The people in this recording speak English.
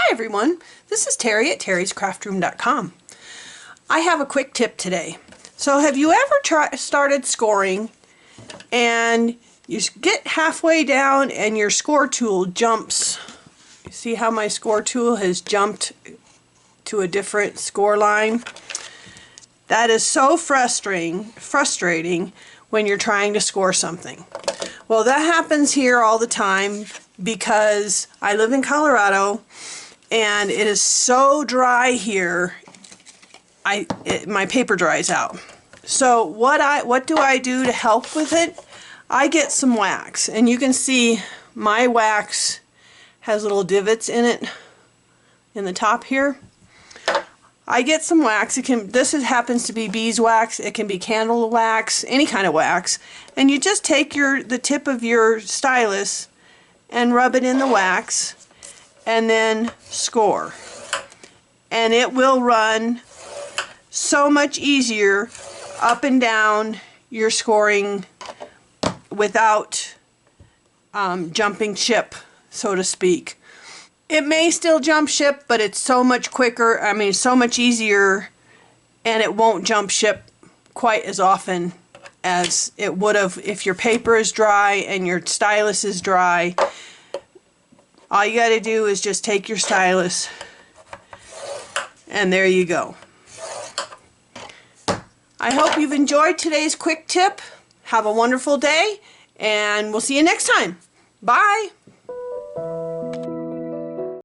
Hi everyone, this is Terry at terryscraftroom.com. I have a quick tip today. So have you ever started scoring and you get halfway down and your score tool jumps? You see how my score tool has jumped to a different score line? That is so frustrating when you're trying to score something. Well, that happens here all the time because I live in Colorado and it is so dry here. My paper dries out. So what do I do to help with it? I get some wax, and you can see my wax has little divots in it in the top here. I get some wax. This happens to be beeswax. It can be candle wax, any kind of wax, and you just take the tip of your stylus and rub it in the wax and then score, and it will run so much easier up and down your scoring without jumping ship, so to speak. It may still jump ship, but it's so much quicker, so much easier, and it won't jump ship quite as often as it would have if your paper is dry and your stylus is dry. All you got to do is just take your stylus, and there you go. I hope you've enjoyed today's quick tip. Have a wonderful day, and we'll see you next time. Bye!